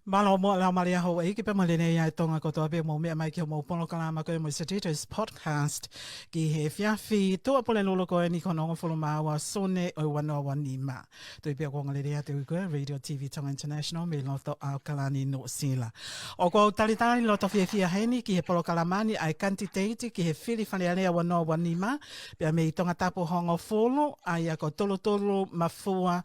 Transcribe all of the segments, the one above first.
Malo mo la Maria ho e ki pe malene ia tonga kotoa pe mo me mai ki mo pono kala ma ko mo TT10 podcast ki he fiafi to apole lolo ko ni kono folo mawa sone o wana wani ma to pe ko ngale ia te ko radio TV Tonga International me lo to a kalani no sila o ko talitani lo to fia heni ki he polo kalamani ai KANITITEITI ki he FILI FALEALEA wana wani ma pe me TONGATAPU hongo folo ai ko TULUTULU MAFUA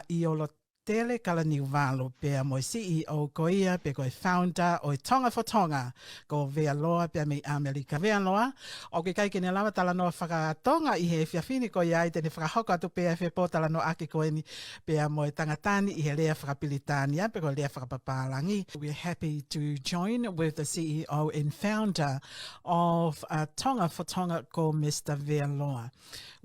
I-OLOTELE KALANIUVALUE pea mo CEO ko ia pe ko founder o Tonga for Tonga ko vealoa pe me Amerika vealoa o ke kai kene lava tala no whakatonga I he efiafi ko ia I te ne whakahoka tu pea fe po tala no ake ko eni pea mo tangatani I he lea whakapilitania pe ko lea whakapapalangi. We're happy to join with the CEO and founder of Tonga for Tonga ko Mr. Vealoa.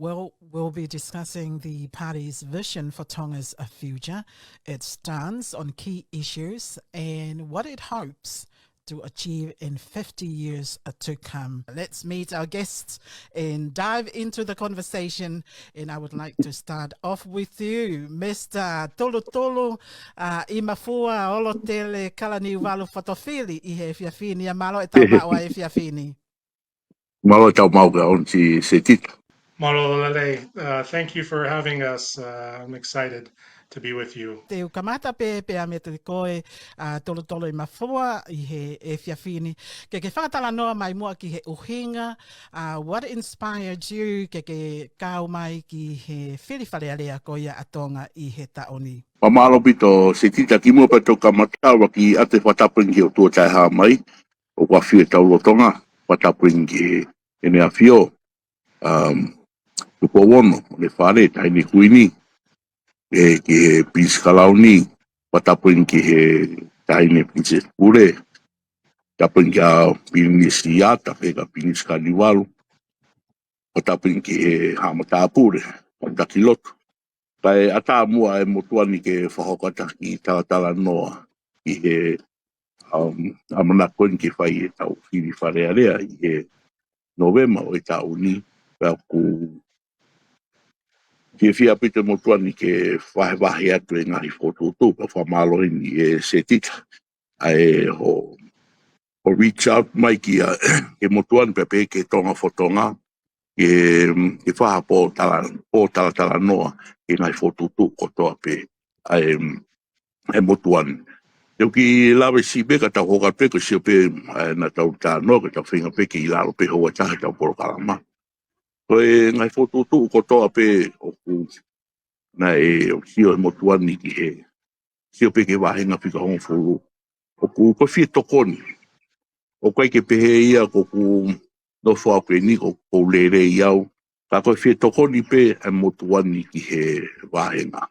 Well, we'll be discussing the party's vision for Tonga's future, its stance on key issues, and what it hopes to achieve in 50 years to come. Let's meet our guests and dive into the conversation. And I would like to start off with you, Mr. TULUTULU, I MAFUA, I-OLOTELE, KALANIUVALUE, FOTOFILI, I he efiafi, malo e tau maua e efiafi. Malo tau mauga on si se tita. I-OLOTELE, thank you for having us. I'm excited to be with you. Te ukamata pe a me te koe tolo I MAFUA I he efiafini. Ke whakatala noa mai mua ki he uhinga. What inspired you ke kau mai ki he FILI FALEALEA ko ia atonga I he taoni? Pamalo pito se tita ki mua pato kamatawa ki ate whatapring ki o tua tai haa mai. O kwa whiu tau lotonga. Whatapring ki ene a whio. Tupou V1, le whare, taini kuini. Ki he Princess Kalauni. Whatapring ki he taini Princess Pure. Tapring ki a Princess Iata, peka Princess KANITITEITI. Whatapring ki he Hamatapure. Whatakilotu. Pai ata mua e motuani ke whahokata ki talatala noa I he amana koin ke whai e tau FILI FALEALEA I he Novema o e tau ni pēr ku ke whia pite motuani ke whahewahi atu e ngahi whotutu pa whamalo ni e se tita ai ho reach out mai ki ke motuani pepe ke Tonga for Tonga ke whaha po talatala noa ke ngahi whotutu kotoa pe ai e motuani. Teu ki lawe si beka tau hoka pe ko sio pe na tau ta no ke tau whinga pe ki lalo pe hoa taha tau poro kalama. Ko e ngai whotutu kotoa pe o ku na e o sio e motuani ki he sio pe ke wahenga whika hongo furu. O ku ko whia tokoni. O kai ke pehe ia ko ku nofo au pe ni ko lere iau. Ka ko whia tokoni pe e motuani ki he wahenga.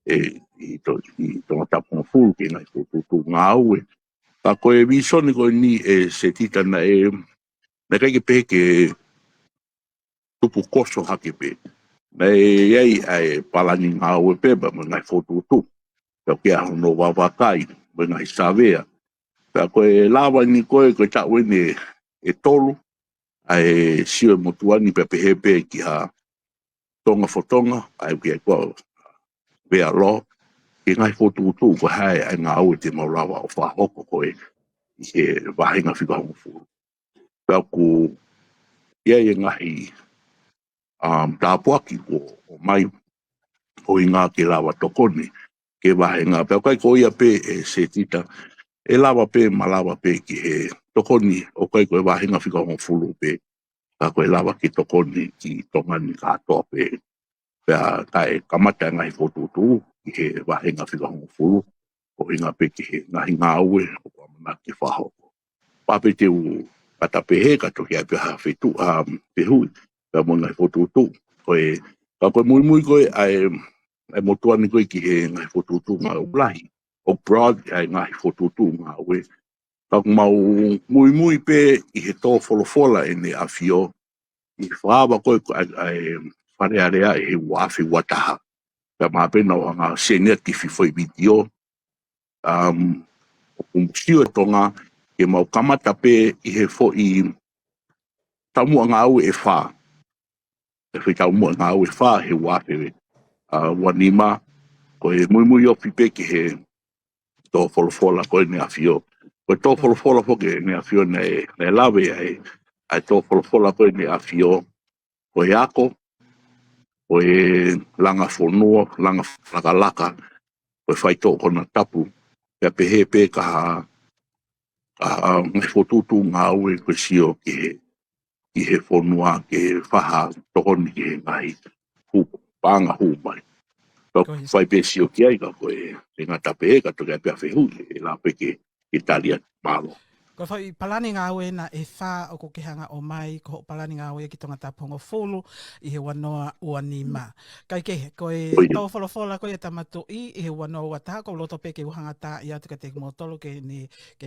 I TONGATAPU fulu ke ngai kotutu ngaue. Ka koe visoni koe ni e se tita na kai ke pe ke tupu koso hake pe. Na iei ai Palani ngaue pe ba ngai kotutu. Ka ke aho no wawakai ba ngai savea. Ka koe lawa ni koe ta wene e tolu. Ai sio motuani pe pehe pe ki ha Tonga for Tonga. Ai ke kua vea lo. Ke ngai whotutu ko hae ai ngaue te maurawa o whahoko koe I he wahenga whika hongo furu. Pea ku ia e ngahi tāpuaki o mai o I ngā ke lawa tokoni ke wahenga. Pea kai ko ia pe e se tita e lawa pe malawa pe ki he tokoni o kai ko e wahenga whika hongo furu pe ka koe lawa ki tokoni ki tongani katoa pe. Pea kai kamata ngahi whotutu ki he wahenga whika hongo furu. O inga pe ki he ngahi ngaue o kwa mana ki whahoko. Pape te u kata pehe kato ki a peha whetu pehui. Pea mo ngai whotutu. Koe, ka koe mui koe ai motuani koe ki he ngai whotutu ngā ulahi. O broad ai ngai whotutu ngā ue. Ka mau mui pe I he tō folofola e ne a whio. I whaava koe ai wharearea e he wafi wataha. Pea mapena o ngā senea ki whiwhoi video. Sio e tonga ke mau kamata pe I he fo I tamua ngau e wha. E whi tamua ngau e wha he wape wanima ko e mui o pipe ki he tō folofola ko e ne afio. Ko e tō folofola ko e ne afio ne lawe ai tō folofola ko e ne afio ko e ako, ko e langa fonua, langa fklakalaka, ko e whai tō kona tapu, pia pehe pe ka ngai fotutu ngaue ko sio ki he fonua ki he whaha tokoni ki he ngai panga hu mai. Whai pe sio ki ai ka koe ngata pe ka toke pia whehu e la pe ki Italia malo. Ko whai palani ngaue na e wha o ko kehanga o mai, ko palani ngaue ki Tongatapu ngofulu I he wanoa ua nima. Kai ke, ko e tau folofola ko e Tama Tu'i I he wanoa ua taha, ko loto pe ke uhanga ta I atu ka te motolo ke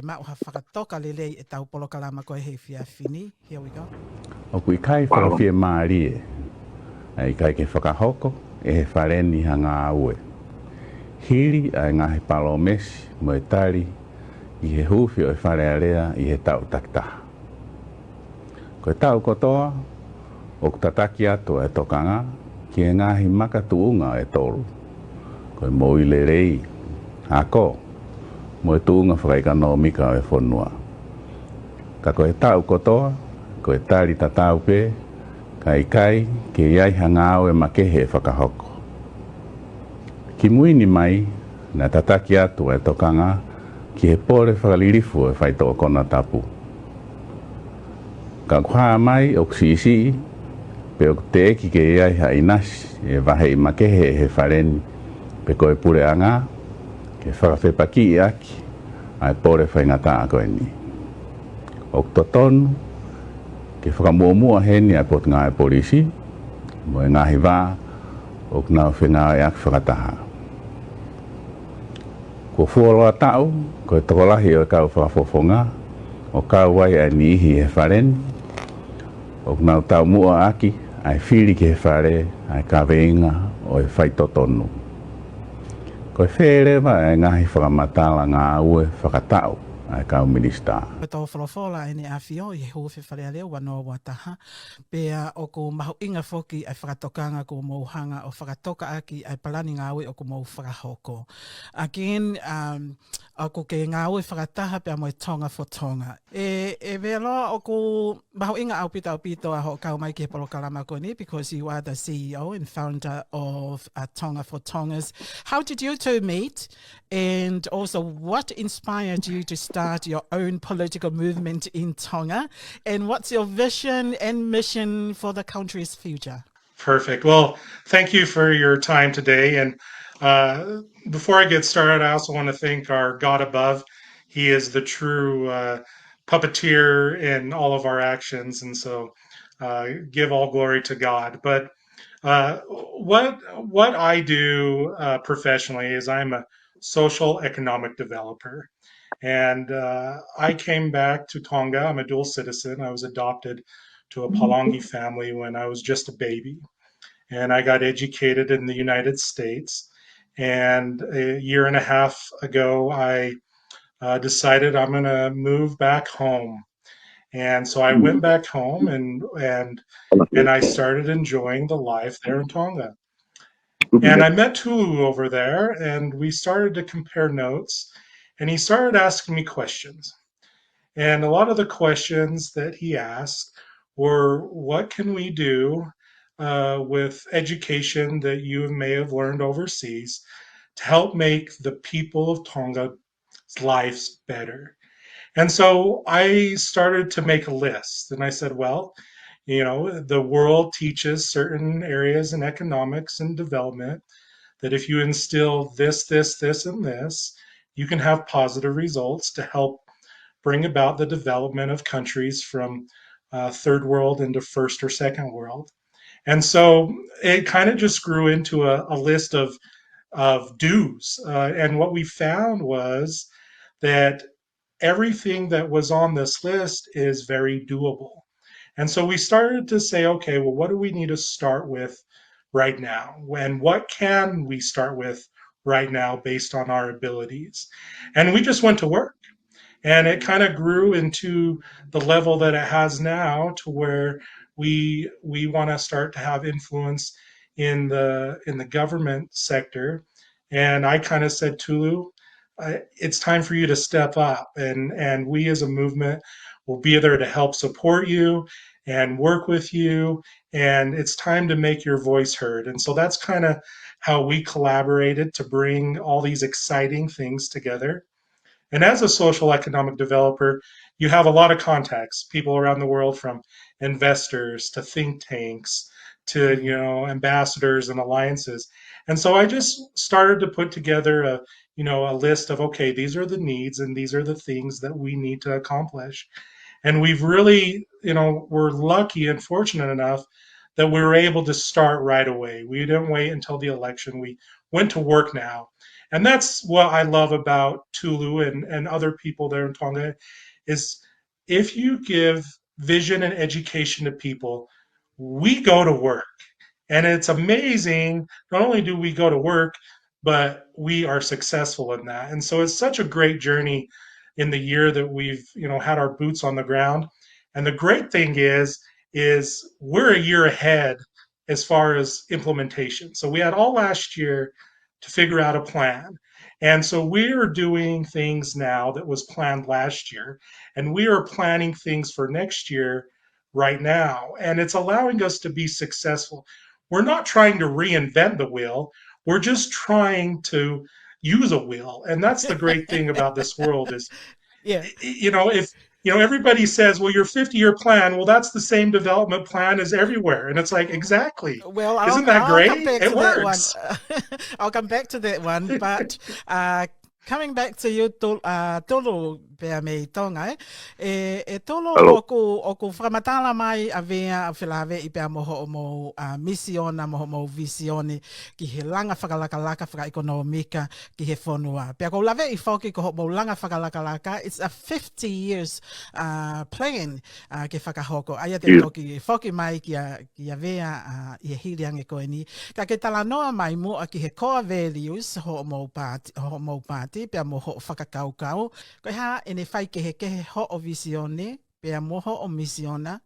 mau ha whakatoka lelei e tau polokalama ko e he efiafi. Here we go. O kui kai whakawhia maari e kai ke whakahoko e he whareni hanga aue. Hiri ai ngahi palomesi mo e tari I he huwhi o e FALEALEA I he tau takitaha. Ko e tau kotoa, o tataki atu e tokanga, ki e ngahi makatuunga e tolu. Ko e moi le rei, hako, mo e tuunga whakaikano mika o e whonua. Ka ko e tau kotoa, ko e tari tatau pe, ka I kai ki e iai hangao e makehe e whakahoko. Ki muini mai, na tataki atu e tokanga, ki he pore whakalirifu e whai tō kona tapu. Ka kua mai o ksisi, pe o te eki ke iai ha inasi e wahe I makehe e he whareni, pe koe pure anga, ke whakawhepaki I aki, ai pore whai ngata a koe ni. O totonu, ke whakamuamua heni ai pot ngā e polisi, mo e ngahi wā, o knau whenga e aki whakataha. Ko fuoloa tau, ko e tokolahi o kau whakafofonga, o kau wai ai nihi he whareni, o nau tau mua aki, ai FILI ke he whare, ai ka veinga o e whaitotonu. Ko e wherewa e ngahi whakamatala ngaue whakatau, ai kau minista. Tō folofola e ne awhio I he huwhi FALEALEA wanoa wataha. Pea o ko mahu inga foki ai whakatokanga ko mauhanga o whakatoka aki ai palani ngaue o ko mau whakahoko. Again, o ko ke ngaue whakataha pea mo Tonga for Tonga. E velo o ko mahu inga au pito a ho kau mai ki he polokalama ko ni because you are the CEO and founder of Tonga for Tonga's. How did you two meet? And also what inspired you to start your own political movement in Tonga, and what's your vision and mission for the country's future? Perfect. Well, thank you for your time today. And before I get started, I also want to thank our God above. He is the true puppeteer in all of our actions. And so give all glory to God. But what I do professionally is I'm a social economic developer. And I came back to Tonga. I'm a dual citizen. I was adopted to a Palani family when I was just a baby. And I got educated in the United States. And a year and a half ago, I decided I'm going to move back home. And so I went back home and I started enjoying the life there in Tonga. And I met Tulu over there, and we started to compare notes. And he started asking me questions. And a lot of the questions that he asked were, what can we do with education that you may have learned overseas to help make the people of Tonga's lives better? And so I started to make a list, and I said, well, you know, the world teaches certain areas in economics and development that if you instill this, and this, you can have positive results to help bring about the development of countries from third world into first or second world. And so it kind of just grew into a list of do's. And what we found was that everything that was on this list is very doable. And so we started to say, okay, well, what do we need to start with right now? And what can we start with right now based on our abilities? And we just went to work. And it kind of grew into the level that it has now, to where we want to start to have influence in the government sector And I kind of said, Tulu, it's time for you to step up, and we as a movement will be there to help support you and work with you, and it's time to make your voice heard. And so that's kind of how we collaborated to bring all these exciting things together. And as a social economic developer, you have a lot of contacts, people around the world, from investors to think tanks to, ambassadors and alliances. And so I just started to put together a list of, okay, these are the needs and these are the things that we need to accomplish. And we've really, we're lucky and fortunate enough that we were able to start right away. We didn't wait until the election. We went to work now. And that's what I love about Tulu and other people there in Tonga is if you give vision and education to people, we go to work. And it's amazing. Not only do we go to work, but we are successful in that. And so it's such a great journey in the year that we've, had our boots on the ground. And the great thing is we're a year ahead as far as implementation. So we had all last year to figure out a plan. And so we are doing things now that was planned last year, and we are planning things for next year right now. And it's allowing us to be successful. We're not trying to reinvent the wheel. We're just trying to use a wheel. And that's the great thing about this world is, Yeah. if, everybody says, well, your 50-year plan, well, that's the same development plan as everywhere. And it's like, exactly. Well, Isn't that I'll great? come back It to works. that one. I'll come back to that one. But coming back to you, Tulu pea me tonga, tolo Hello. oku whakamatala mai a vea a whilawe I pea moho o mo misiona, moho mo visione ki he langa whakalakalaka whakaekonomika ki he whonua. Pea ko lawe I foki ko mo langa whakalakalaka, it's a 50 years plan ke whakahoko. Aia te toki foki mai ki a vea I he hiriange koe ni. Ka ke tala noa mai mua ki he core values ho mo pāti, pea moho o whakakaukau. Koe ha ene whai ke he ho o visione, pea moho o misiona,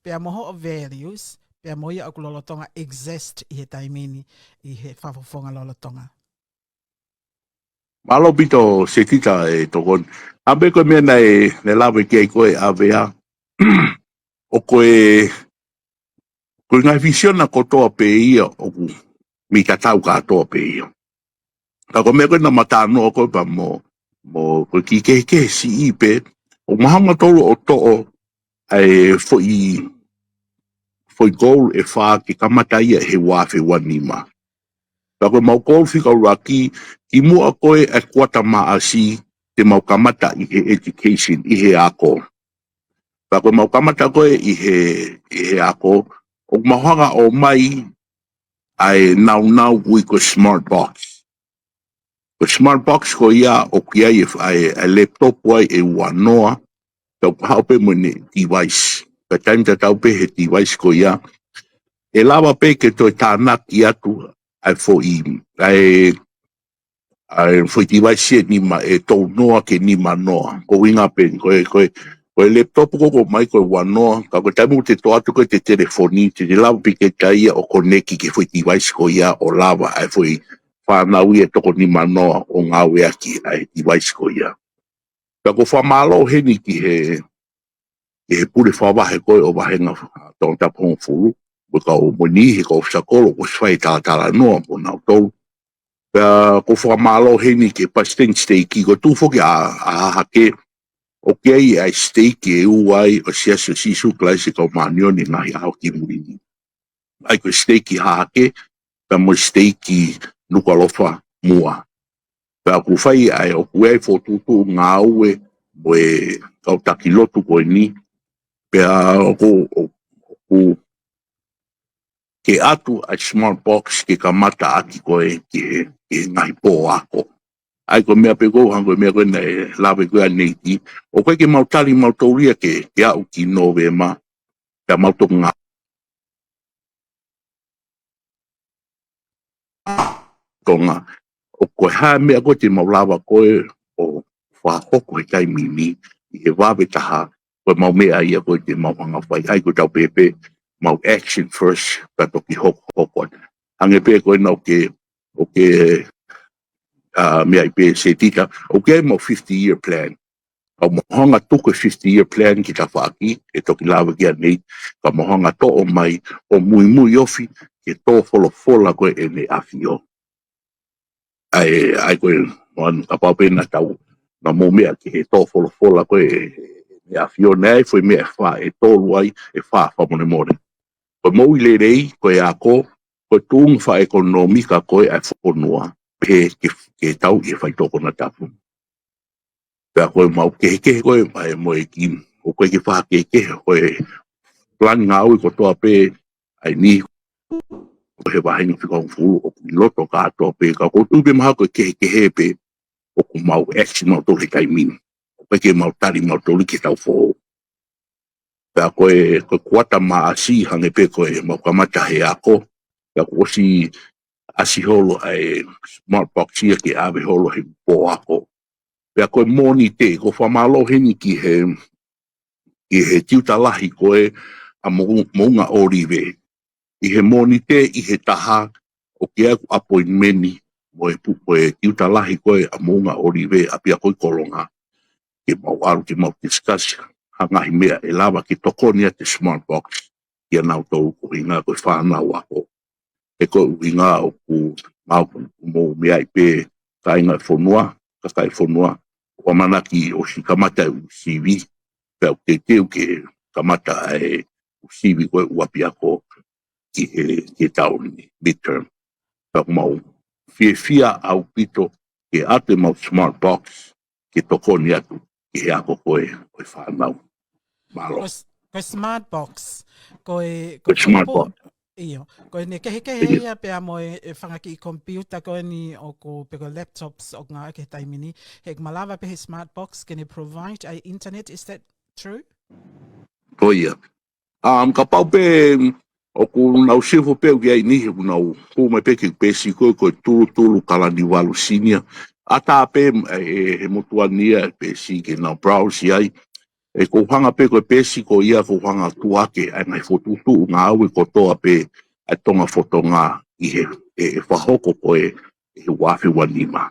pea moho o values, pea moia o kulolotonga exist I he taimini I he whafofonga lolotonga. Malo pito se tita tokon. Abe koe mea ne lawe ke koe avea. O koe ngai visiona kotoa pe ia o ku mi katau katoa pe ia. Ka koe mea koe na matano o koe pa mo koe ki ke si ipe. O mahanga tolu o to'o ai foi goal e wha ke kamata ia he wafe wanima. Ka koe mau goal fika uraki I mua koe e kuata maasi te mau kamata I he education I he ako. Ka koe mau kamata koe I he ako. O mahanga o mai ai nau ui ko smart box. Ko smart box ko ia o kia ai laptop wai e wanoa. Tau haupe mo ne device. Ka time ta taupe he device ko ia. E lawa pe ke toi tānaki atu ai foi device ni ma e tau noa ke ni ma noa. Ko winga pe koe laptop ko mai ko wanoa. Ka ko taimu te to atu ko te telefoni. Te lawa pe ke taia o koneki ke foi device ko ia o lawa ai foi whanau ia toko ni ma noa o ngaue aki ai device ko ia. Ka ko whamalo heni ki he pure whawahe koe o wahenga TONGATAPU furu. Ka o moni he ko sakolo ko swai tala noa po nau tolu. Ka ko whamalo heni ke pasting steiki ko tufoki a hake o kei ai steiki e uai o siasu sisu klaisi ko manioni ngahi au ki murini. Ai ko steiki hake ka mo steiki nukalofa mua. Ka ku whai ai o kuei fo tutu ngaue mo e kau takilotu koe ni. Pea ku ke atu a smart box ke kamata aki koe ke ngai po ako. Ai ko mea pe kou hango mea koe nei lawe koe a neiti. O koe ke mautali mautauria ke au ki Novema. Ka mautok ngā. Tonga. O koe hae mea koe te maulawa koe o whahoko he kai mini. I he wawe taha. Koe mau mea ia koe te mau hanga whai. Ai koe tau pepe. Mau action first. Ka toki hoko. Hange pe koe nau ke mea I pe se tita, okay, mo 50-year plan. Ka mohanga tuku 50-year plan ki ta whaaki, e toki lawa kia nei, ka mohanga to o mai, o mui ofi, ke tō folofola koe e ne afio. Ai koe, ka paupena tau, na mō mea ki he tō folofola koe e ne afio, nei foi mea wha, e tōlu ai, e wha whamone more. Koe mou I le rei, koe a ko, koe tūnga wha ekonomika koe ai whakonua, pe ke tau I e whai tōko na tapu. Pea koe mau kehe koe, mai mo e kim, o koe ke wha kehe koe, Palani ngaue kotoa pe, ai ni, koe he wahinga whikong fulu, o kui loto katoa pe, ka koutu pe maha koe kehe pe, o ku mau action mau tole kai min. O koe ke mau tari mau tole ke tau fō. Pea koe kuata maa asi hange pe koe, mau kamata he ako, pea koe si asi holo ai smart box ia ke ave holo he po ako. Pea koe moni te, ko whamalo heni ki he tiutalahi koe a mounga orive. I he moni te, I he taha, o ke aku appointmenti, mo e tiutalahi koe a mounga orive, a pia koe kolonga, ke mau aru ke mau discuss, hangahi mea e lawa ke tokonia te smart box, kia nau tau ko inga koe whanau ako. E koe inga o ku mau mo mea I pe, ka inga whonua, ka kai whonua, o manaki o si kamata u CV, pea o te teo ke kamata e u CV koe uapi ako ki he tauni, midterm. Pea mau fia au pito ke ate mau smart box ke tokoni atu ki he ako koe whanau. Malo. Koe smart box, koe Koe smart tupu, box. iyo, koe ne kehe ia pea mo e whangaki I computer koe ni o ko peko laptops o ngā ke taimini, he malawa pe he smart box, can you provide a internet, is that true? Koia. Ka pau pe o ku nau sifo pe o ki ai nihi ku nau ku mai pe ki pesi koe koe TULUTULU KALANIUVALUE senior. Ata pe he motuania pesi ke nau browse ai. E ko hanga pe koe pesi ko ia ko hanga tuake ai ngai fotutu ngaue kotoa pe ai tonga for tonga I he whahoko koe he wafi wanima.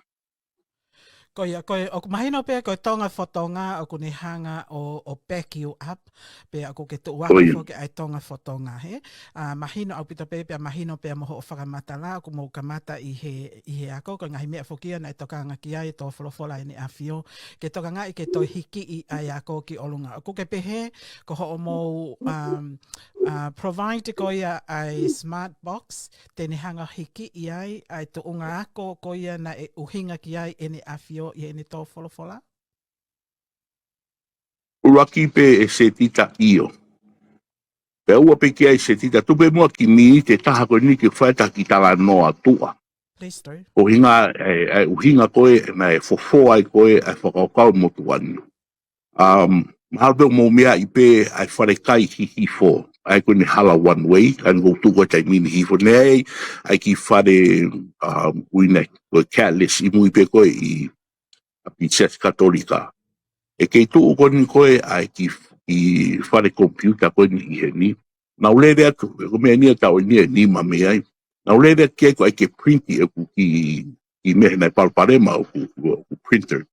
Koe, o mahino pe koe tonga for tonga o kune hanga o back you up pe ako ke tuaka Koia. fo ke ai tonga for tonga he mahino au pita pe mahino pe moho o whakamata la ako mo kamata I he ako ko ngahi mea fokia na toka ngaki ai to folofola ni afio ke toka ngai ke to hiki I ai ako ki olunga ako ke pehe ko ho mo provide ko ia ai smart box tene hanga hiki I ai to unga ako ko ia na e uhinga ki ai ene afio I ene tō folofola? Uraki pe e se tita io. Pe ua pe ki ai se tita tupe mua ki mii te taha koe ni ki whaita ki tala noa tua. Please do. O hinga uhinga koe na e fofo ai koe ai whakaukau motu anu. Mahalpe mo mea I pe ai wharekai hi fo. Ai koe ni hala one way, ai ngō tuko tai mini hi fo. Nei, ai ki whare uine koe catalyst I mui pe koe I Princess Katolika. E kei tuu koni koe ai ki whare computer koe ni I he ni. Na ulere atu, e ko mea nia tau ni ma mea ai. Na ulere atu ko ai ke printi e ku ki mehe nai palparema o ku printer.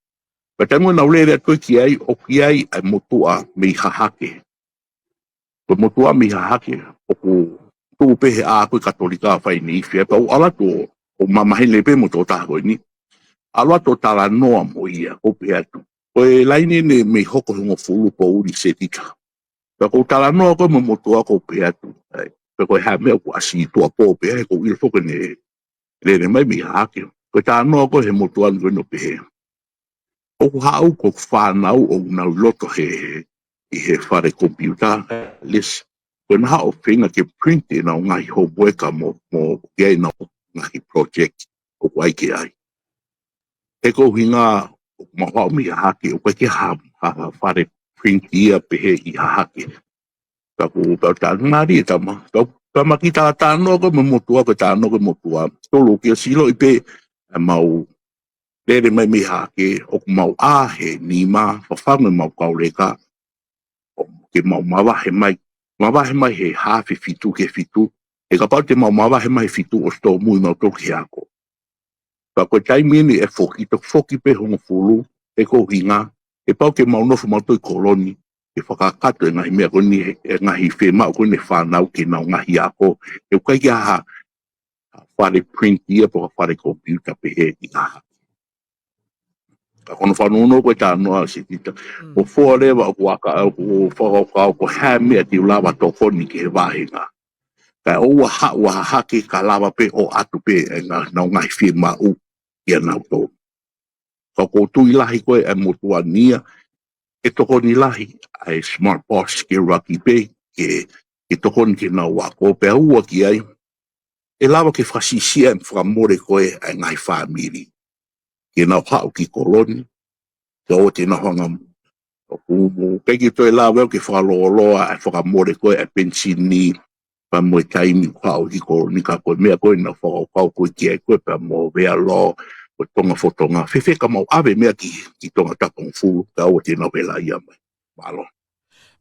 Pa tango na ulere atu ki ai, o ki ai motua me I hahake. Ko motua me I hahake, o ku tuu pehe a koe katolika whai ni iwhia. Pa o alato, o mamahele pe mo tō taha koe ni. Alato tala noa mo ia, o pehe atu. Koe laini ne me hoko hongo fulu po uri se tika. Pea kou tala noa koe momotua kou pe atu. Pea koe hea mea ku asi tua po pe hea kou ilo foke ne mai mi hake. Koe tala noa koe he motua ni koe no pe hea. Oku hau kou whanau o nau loto I he whare computer list. Koe na hao whenga ke print na o ngahi ho boeka mo gei na o ngahi project o kwai ke ai. E kou hinga mahao mi hake o koe ke whare print ia pe he I hake. Taku ta ngari tama ta makita ta no ko motua ko ta no ko motua to lo ke silo ipe mau dere mai mi ha ke o mau a he ni ma fa fa me mau ka leka o ke mau ma he mai he ha fitu ke fitu e ka parte mau ma he mai fitu o sto mu no to ke ako Pa koe taimini e foki, to foki pe hongo fulu, e ko hinga, e pau ke maunofo mautoi koloni, e whakakato e ngahi mea koni, e ngahi whemau koni whanau ke nau ngahi ako, e ukai ki aha, whare print ia po whare computer pe he i aha. Ka kono whanuno koe tā noa si tita, o fōrewa o waka, o whakakau, ko hea mea ti ulawa tokoni ke he wāhinga. Ka oua hake ka lawa pe o atu pe e nau ngahi whemau ia nau tō. Ka koutu i lahi koe e motua nia, e tokoni lahi ai smart boss ke raki pe, ke tokoni ke nau wako, pe aua ki ai, e lawa ke whasisia e whakamore koe e ngai whamiri. Ke nau hao ki koloni, ke o te nahanga peki toi lawa ke whakaloaloa e whakamore koe e pensini, pa moe taimi hao ki koloni ka koe mea koe na whakakau koe ki ai koe pa mo vea lo, ko tonga for tonga, whewheka mau ave mea ki Tongatapu fu, ka o te nau hela ia mai. Malo.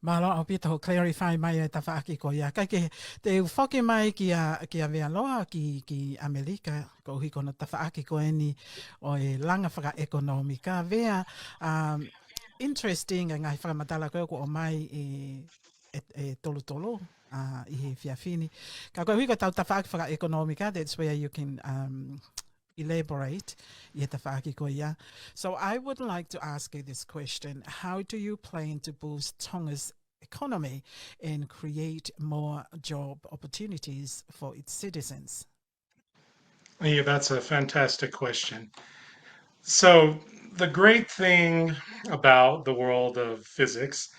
Malo au pita ho clarify mai e tawhaaki ko ia. Kai ke te whoki mai ki a vea loa ki Amerika, ko hiko na tawhaaki ko eni o e langa whaka ekonomika. Vea, interesting e ngai whakamatala koe ko o mai e tolutulu i he fiafini. Ka koe hiko tau tawhaaki whaka ekonomika, that's where you can elaborate. So I would like to ask you this question. How do you plan to boost Tonga's economy and create more job opportunities for its citizens? Yeah, that's a fantastic question. So the great thing about the world of physics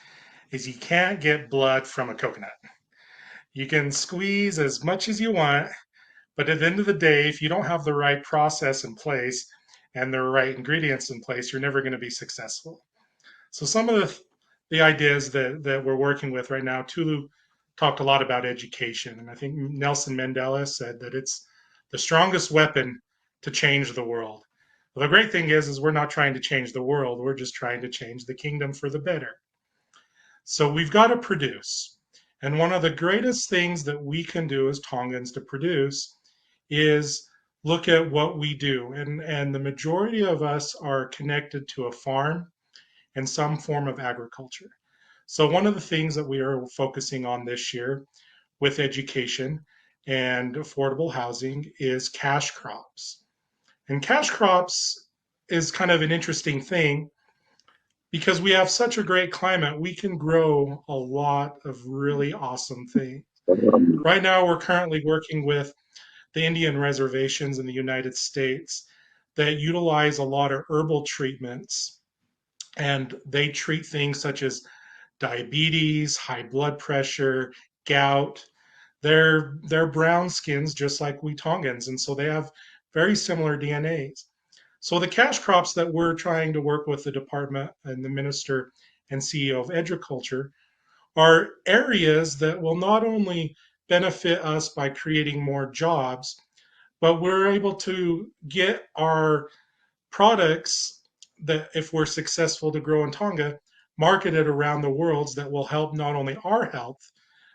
is you can't get blood from a coconut. You can squeeze as much as you want, but at the end of the day, if you don't have the right process in place and the right ingredients in place, you're never going to be successful. So some of the ideas that we're working with right now, Tulu talked a lot about education, and I think Nelson Mandela said that it's the strongest weapon to change the world. Well, the great thing is we're not trying to change the world, we're just trying to change the kingdom for the better. So we've got to produce. And one of the greatest things that we can do as Tongans to produce is look at what we do. And the majority of us are connected to a farm and some form of agriculture. So one of the things that we are focusing on this year with education and affordable housing is cash crops. And cash crops is kind of an interesting thing because we have such a great climate, we can grow a lot of really awesome things. Right now, we're currently working with the Indian reservations in the United States that utilize a lot of herbal treatments, and they treat things such as diabetes, high blood pressure, gout. They're brown skins just like we Tongans, and so they have very similar DNAs. So the cash crops that we're trying to work with the department and the minister and CEO of agriculture are areas that will not only benefit us by creating more jobs, but we're able to get our products that, if we're successful to grow in Tonga, marketed around the world that will help not only our health,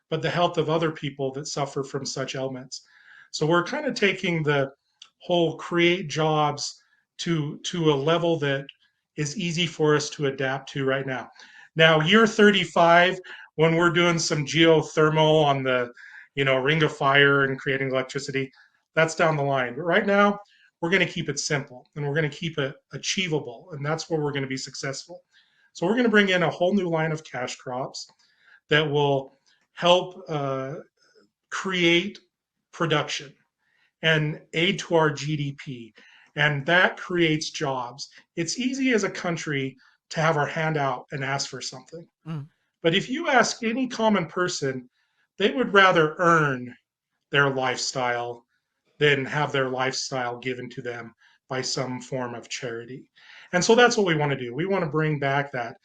but the health of other people that suffer from such ailments. So we're kind of taking the whole create jobs to a level that is easy for us to adapt to right now. Now, year 35, when we're doing some geothermal on the ring of fire and creating electricity, that's down the line. But right now, we're going to keep it simple and we're going to keep it achievable, and that's where we're going to be successful. So we're going to bring in a whole new line of cash crops that will help create production and aid to our GDP, and that creates jobs. It's easy as a country to have our hand out and ask for something. But if you ask any common person, they would rather earn their lifestyle than have their lifestyle given to them by some form of charity. And so that's what we want to do. We want to bring back that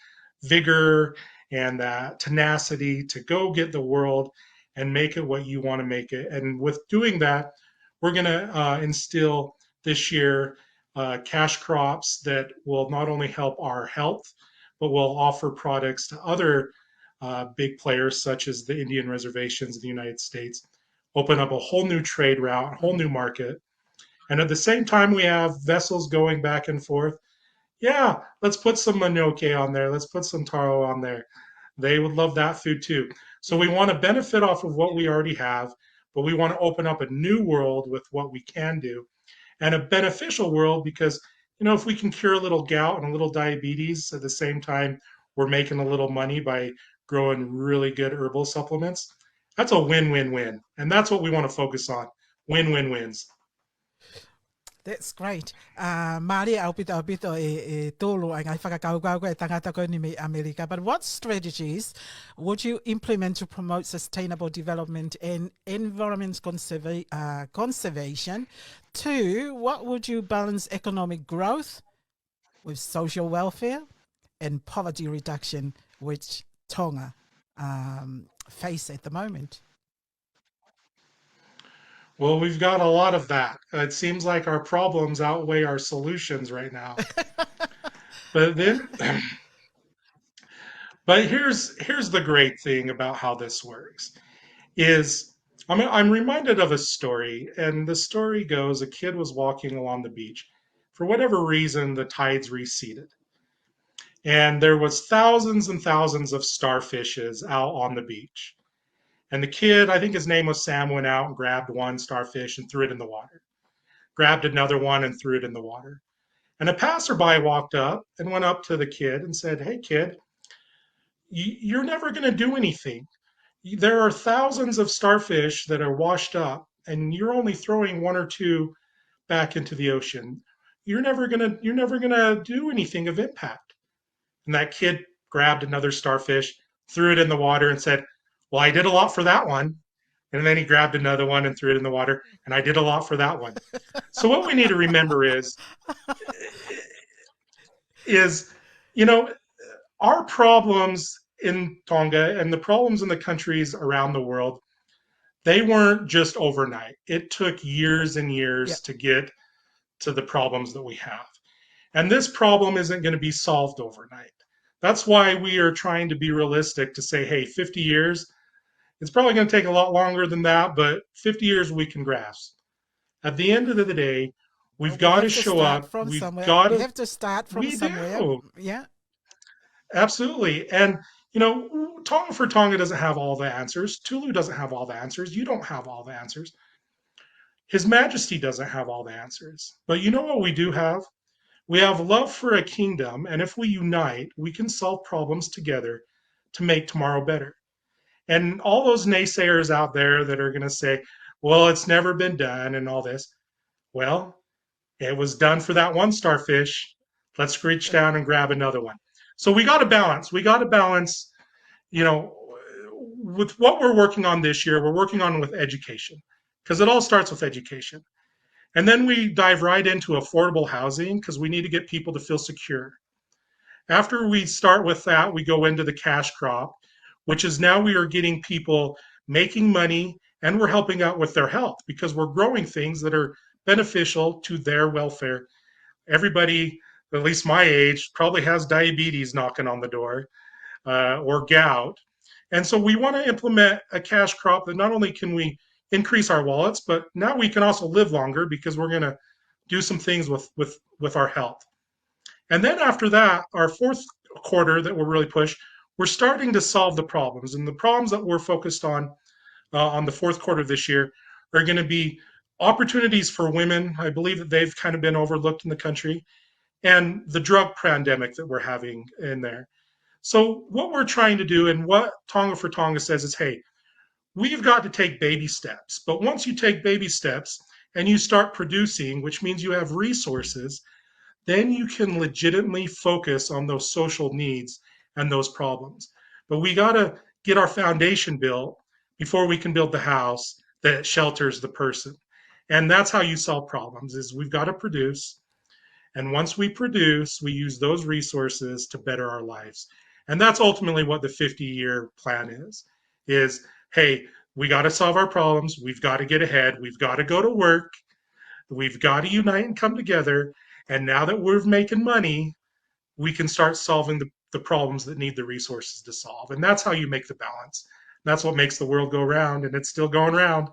vigor and that tenacity to go get the world and make it what you want to make it. And with doing that, we're going to instill this year cash crops that will not only help our health, but will offer products to other big players such as the Indian reservations in the United States, open up a whole new trade route, a whole new market. And at the same time, we have vessels going back and forth. Yeah, let's put some manoke on there. Let's put some taro on there. They would love that food too. So we want to benefit off of what we already have, but we want to open up a new world with what we can do, and a beneficial world because, if we can cure a little gout and a little diabetes at the same time, we're making a little money by growing really good herbal supplements. That's a win-win-win, and that's what we want to focus on. Win-win-wins. That's great. Māori au pito e tōlu ai ngai whakakaukau koe tangata koe ni me Amerika. But what strategies would you implement to promote sustainable development and environment conservation? 2, what would you balance economic growth with social welfare and poverty reduction, which Tonga face at the moment? Well, we've got a lot of that. It seems like our problems outweigh our solutions right now. But here's the great thing about how this works is I'm reminded of a story, and the story goes a kid was walking along the beach. For whatever reason, the tides receded. And there was thousands and thousands of starfishes out on the beach. And the kid, I think his name was Sam, went out and grabbed one starfish and threw it in the water. Grabbed another one and threw it in the water. And a passerby walked up and went up to the kid and said, "Hey, kid, you're never going to do anything. There are thousands of starfish that are washed up, and you're only throwing one or two back into the ocean. You're never gonna do anything of impact." And that kid grabbed another starfish, threw it in the water, and said, "Well, I did a lot for that one." And then he grabbed another one and threw it in the water, and I did a lot for that one. So what we need to remember is, our problems in Tonga and the problems in the countries around the world, they weren't just overnight. It took years and years to get to the problems that we have. And this problem isn't going to be solved overnight. That's why we are trying to be realistic to say, hey, 50 years, it's probably going to take a lot longer than that, but 50 years we can grasp. At the end of the day, we've got to show up. We have to start from somewhere. Yeah. Absolutely. And, Tonga for Tonga doesn't have all the answers. Tulu doesn't have all the answers. You don't have all the answers. His Majesty doesn't have all the answers. But you know what we do have? We have love for a kingdom, and if we unite, we can solve problems together to make tomorrow better. And all those naysayers out there that are going to say, well, it's never been done and all this, well, it was done for that one starfish. Let's reach down and grab another one. So we got to balance. We got to balance, with what we're working on this year, we're working on with education, because it all starts with education. And then we dive right into affordable housing because we need to get people to feel secure. After we start with that, we go into the cash crop, which is now we are getting people making money, and we're helping out with their health because we're growing things that are beneficial to their welfare. Everybody, at least my age, probably has diabetes knocking on the door or gout. And so we want to implement a cash crop that not only can we increase our wallets, but now we can also live longer because we're going to do some things with our health. And then after that, our fourth quarter that we'll really push, we're starting to solve the problems. And the problems that we're focused on the fourth quarter of this year are going to be opportunities for women. I believe that they've kind of been overlooked in the country, and the drug pandemic that we're having in there. So what we're trying to do, and what Tonga for Tonga says is, hey, we've got to take baby steps. But once you take baby steps and you start producing, which means you have resources, then you can legitimately focus on those social needs and those problems. But we got to get our foundation built before we can build the house that shelters the person. And that's how you solve problems, is we've got to produce. And once we produce, we use those resources to better our lives. And that's ultimately what the 50-year plan is, hey, we got to solve our problems. We've got to get ahead. We've got to go to work. We've got to unite and come together. And now that we're making money, we can start solving the problems that need the resources to solve. And that's how you make the balance. That's what makes the world go round, and it's still going round.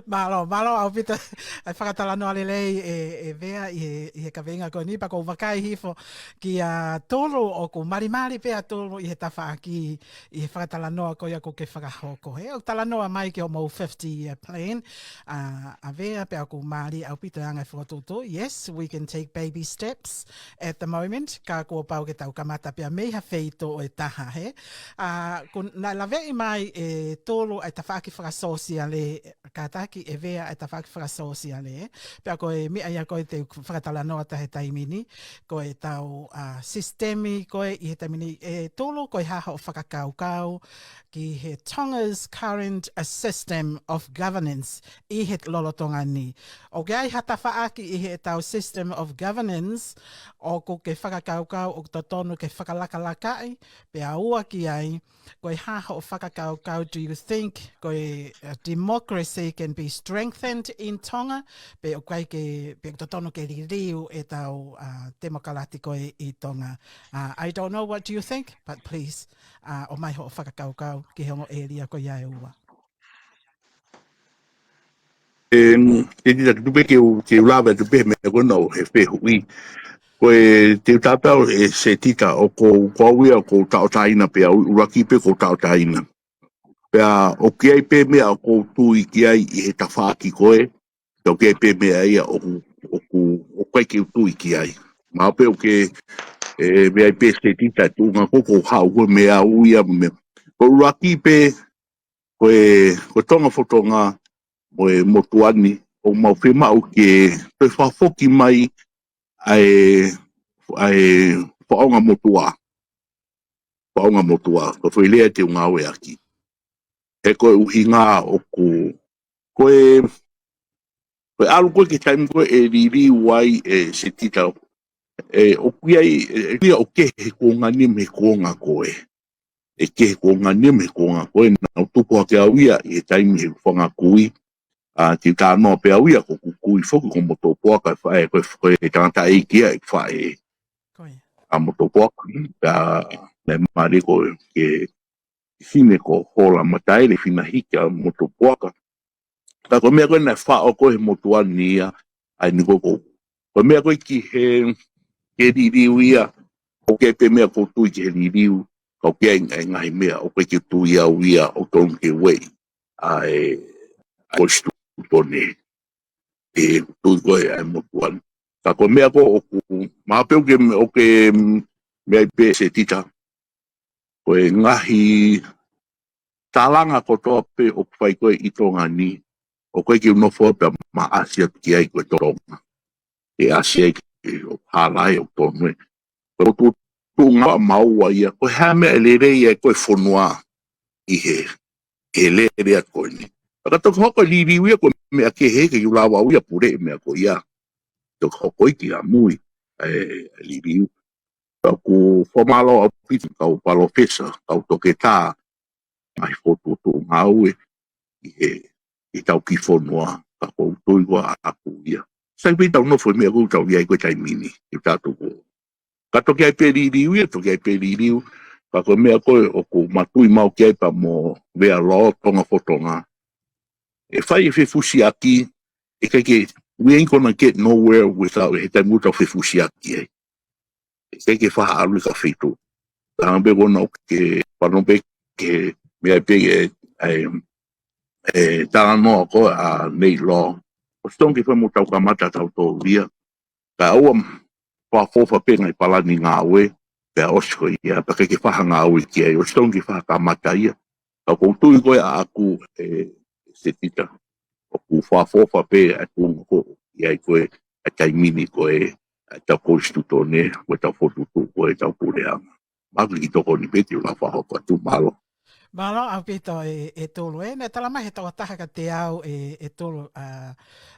Malo au pita ai whakatalano ale lei e vea i he kawenga ko ni pa ko wakai hifo ki a tolo o ko marimari pe a tolo i he tawha ki i he whakatalanoa ko ia ko ke whakahoko. He o talanoa mai ki o mau 50-year plan a vea pe a ko mari au pita anga whakatoto. Yes, we can take baby steps at the moment. Ka ko pau ke tau kamata pe a meha feito o e taha he. Ko na la vei mai e tolo ai tawhaki whakasosiale kataki e vea ai tawhaki whakasosiale. Pea koe mea ia koe te whakatalanoa tahe taimini, koe tau sistemi koe i he taimini e tolo koe haha o whakakaukau ki he Tonga's current system of governance i he lolotonga ni. O ke ai hata whaaki i he tau system of governance o ko ke whakakaukau o to tonu ke whakalakalakai, pea ua ki ai koe haha o whakakaukau, do you think koe democracy can be strengthened in Tonga? Pe o kai ke pe to tono ke ririu e tau demokalati koe i Tonga. I don't know, what do you think? But please, o mai ho o whakakaukau ki hongo e ria koe ia e ua. Te tita tupe ke u lawa tupe me kono he whehui. Koe te tāpau e se tita o ko kouia o ko tau taina pe au uraki pe ko tau taina. Pea o ki ai pe mea o ko tui ki ai i he tawhaki koe. O ki ai pe mea ia o kai ki tui ki ai. Ma pe o ke mea i pe se tita tu ngā koko hau koe mea uia me. Ko uraki pe koe tonga for tonga moe motuani o mau whima o ke te whafoki mai ai whaonga motua. Whaonga motua. Ko whailea te ngaue aki. He koe uhi ngā o koe alu koe ke taimi koe e riri wai e se tita o kuia o ke he konga ni me konga koe. E ke he konga ni me konga koe na o tupo ake awia i he taimi he whanga kui. Ti tā noa pe awia ko kui foki ko motopoaka koe tangata e kia e whae a motopoaka. Me mare koe ke hine ko hola mataere fina hiki a motopoaka. Ta ko mea koe na whao koe motuani ia ai ni koko. Ko mea koe ki he ririu ia o ke pe mea ko tui ki he ririu ko ke ngahi mea o koe ki tui au ia o tonu ke wei ai ko stu tone e tui koe ai motuani. Ta ko mea ko o ku maapeu ke mea i pe se tita koe ngahi talanga kotoa pe o whai koe i tonga ni o koe ki nofo pe ma asia ki ai koe tonga. E asia ki o halai o tonga. Koe tu ngā maua ia koe hame e lere ia koe whonua i he lere at koe ni. Aka toka hoko liriu ia koe mea ke heke i ulawa uia pure e mea koe ia. Toka hoko iki a mui liriu. Ka ku whamalo a piti kau palo pesa kau toke tā mai foto tu ngaue i tau ki whonua ka kou tui wa aku ia. Sai pei tau nofo mea kou tau ia i koe taimini i tātou ko. Ka toke ai pe ririu ia, toke ai pe ririu ka koe mea koe o ko matui mau ki ai pa mo vea lo tonga for tonga. E whai e whewhusi aki e kai ke we ain't gonna get nowhere without he taimu tau whewhusi aki ai. E kai ke whaha alu ka whetu. Tanga be kona o ke whanombe ke mea pe tanga noa ko a nei lo. O stongi whamu tau kamata tau tō ria. Ka aua whafofa pe ngai Palani ngaue. Pea osko ia, pa kai ke whaha ngaue ki ai. O stongi whaha kamata ia. Ka koutui koe a aku se tita. O ku whafofa pe a tunga ko. Iai koe a taimini koe a tau koustu tone. Koe tau fotutu koe tau pureanga. Maku i toko ni peti o la whahoko atu malo. Malo au pito e tolo e. Ne tala mai he tau taha ka te au e tolo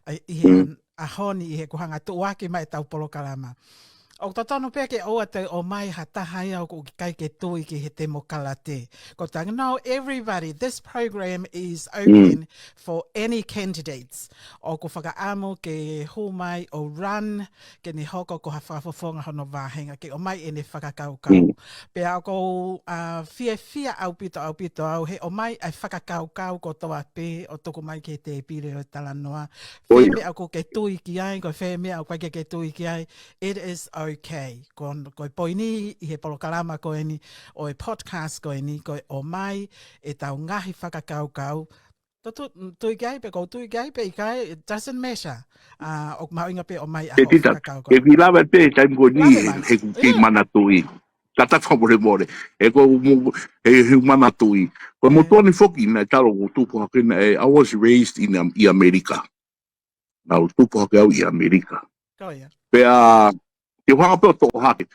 i he a honi i he kuhanga tuwaki mai tau polo kalama. O tatono pea ke oa te o mai hatahai au ko kai ke tui ki he te mokalate. Ko tanga, no, everybody, this program is open for any candidates. O ko whakaamo ke humai o run, ke ni hoko ko hawhafonga hono wāhenga, ke o mai e ne whakakaukau. Pea ko fia au pito au, he o mai ai whakakaukau ko toa pe o toko mai ke te pire o talanoa. Wheme au ko ke tui ki ai, ko wheme au kai ke tui ki ai, it is okay. Ko poini I he polokalama ko ni o e podcast ko ni ko o mai e tau ngahi whakakaukau. Tui gai pe ko tui gai pe kai, it doesn't matter. O mauinga pe o mai a ho Tita, whakakaukau. e vilava pe time ko ni Love it, man. he ki mana tui. Tata whamore more. E ko he mana tui. Ko mo toni foki na talo ko tupu hakina I was raised in I America. Na o tupu hake au I America. Go yeah. Pea, te whanga pe o tō hake.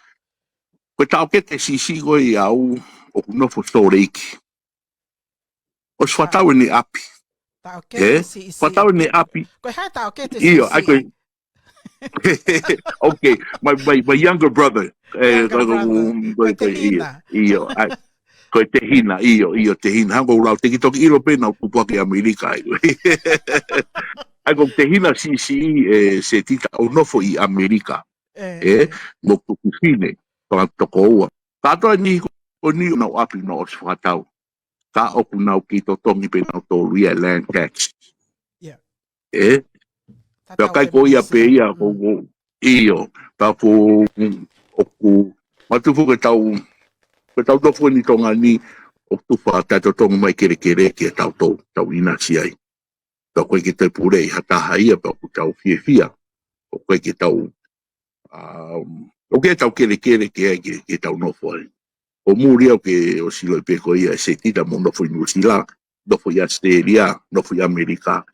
Ko tau ke te sisi ko I au o nofo tōreiki. O swatau ni api. Tau ke te si. Swatau ni api. Ko hai tau ke te Iyo, si. ai ko okay, my younger brother. Younger brother. Ko te hina. Iyo, ko te hina, iyo, te hina. Hango urau, te ki toki iro pena o tupua ki Amerika. Ai ko te hina si se tita o nofo I Amerika. Mo tuku hine, panga toko ua. Katoa ni ko ni o api no o whakatau. Ka oku nau ki to tongi pena o tō ria land tax. Yeah. Pea kai ko ia pe ia ko iyo ta ko oku matufu ke tau tofu ni tonga ni o tupa ta to tonga mai kere ke tau ina si ai ta ko ke te pure I hata haia pa ko tau fia o ko ke tau o ke tau kere ke tau nofo ai o muri o ke o silo pe ko ia se tita mo nofo New Zealand nofo I Australia nofo I America